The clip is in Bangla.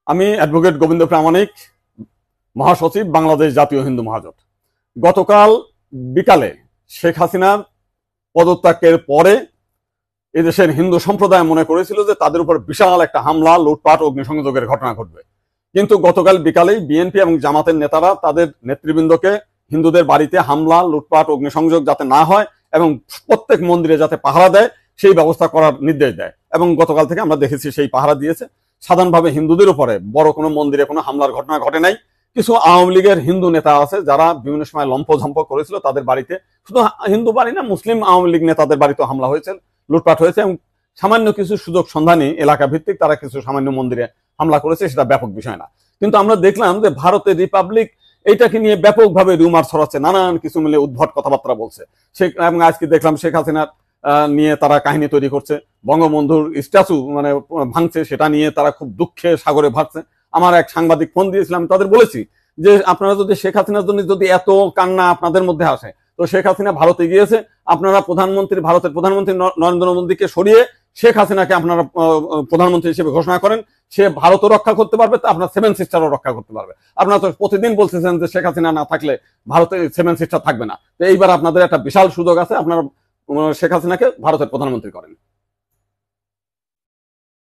আমি অ্যাডভোকেট গোবিন্দ প্রামাণিক, মহাসচিব, বাংলাদেশ জাতীয় হিন্দু মহাজোট। গতকাল বিকালে শেখ হাসিনার পদত্যাগের পরে এদেশের হিন্দু সম্প্রদায় মনে করেছিল যে তাদের উপর বিশাল একটা হামলা, লুটপাট, অগ্নিসংযোগের ঘটনা ঘটবে। কিন্তু গতকাল বিকালেই বিএনপি এবং জামাতের নেতারা তাদের নেতৃবৃন্দকে হিন্দুদের বাড়িতে হামলা, লুটপাট, অগ্নিসংযোগ যাতে না হয় এবং প্রত্যেক মন্দিরে যাতে পাহারা দেয় সেই ব্যবস্থা করার নির্দেশ দেয়। এবং গতকাল থেকে আমরা দেখেছি সেই পাহারা দিয়েছে। সাধারণভাবে হিন্দুদের উপরে বড় কোনো মন্দিরে কোনো হামলার ঘটনা ঘটে নাই। কিছু আওয়ামী লীগের হিন্দু নেতা আছে যারা বিভিন্ন সময় লম্পঝম্প করেছিল, তাদের বাড়িতে, শুধু হিন্দু বাড়ি না, মুসলিম আওয়ামী লীগ নেতাদের বাড়িতেও হামলা হয়েছে, লুটপাট হয়েছে এবং সামান্য কিছু সুযোগ সন্ধানী এলাকা ভিত্তিক তারা কিছু সামান্য মন্দিরে হামলা করেছে, সেটা ব্যাপক বিষয় না। কিন্তু আমরা দেখলাম যে ভারতের রিপাবলিক এইটাকে নিয়ে ব্যাপকভাবে রুমার ছড়াচ্ছে, নানান কিছু মিলে উদ্ভট কথাবার্তা বলছে। এবং আজকে দেখলাম শেখ হাসিনার নিয়ে তারা কাহিনী তৈরি করছে, বঙ্গবন্ধুর স্ট্যাচু মানে ভাঙছে, সেটা নিয়ে তারা খুব দুঃখে সাগরে ভাসছে। আমার এক সাংবাদিক ফোন দিয়েছিলাম, তাদের বলেছি যে আপনারা যদি শেখ হাসিনার জন্য যদি এত কান্না আপনাদের মধ্যে আসে, তো শেখ হাসিনা ভারতে গিয়েছে, আপনারা ভারতের প্রধানমন্ত্রী নরেন্দ্র মোদীকে সরিয়ে শেখ হাসিনাকে আপনারা প্রধানমন্ত্রী হিসেবে ঘোষণা করেন, সে ভারতও রক্ষা করতে পারবে, তা আপনার সেভেন সিস্টারও রক্ষা করতে পারবে। আপনারা তো প্রতিদিন বলতেছেন যে শেখ হাসিনা না থাকলে ভারতে সেভেন সিস্টার থাকবে না। তো এইবার আপনাদের একটা বিশাল সুযোগ আছে, আপনারা শেখ হাসিনাকে ভারতের প্রধানমন্ত্রী করেন।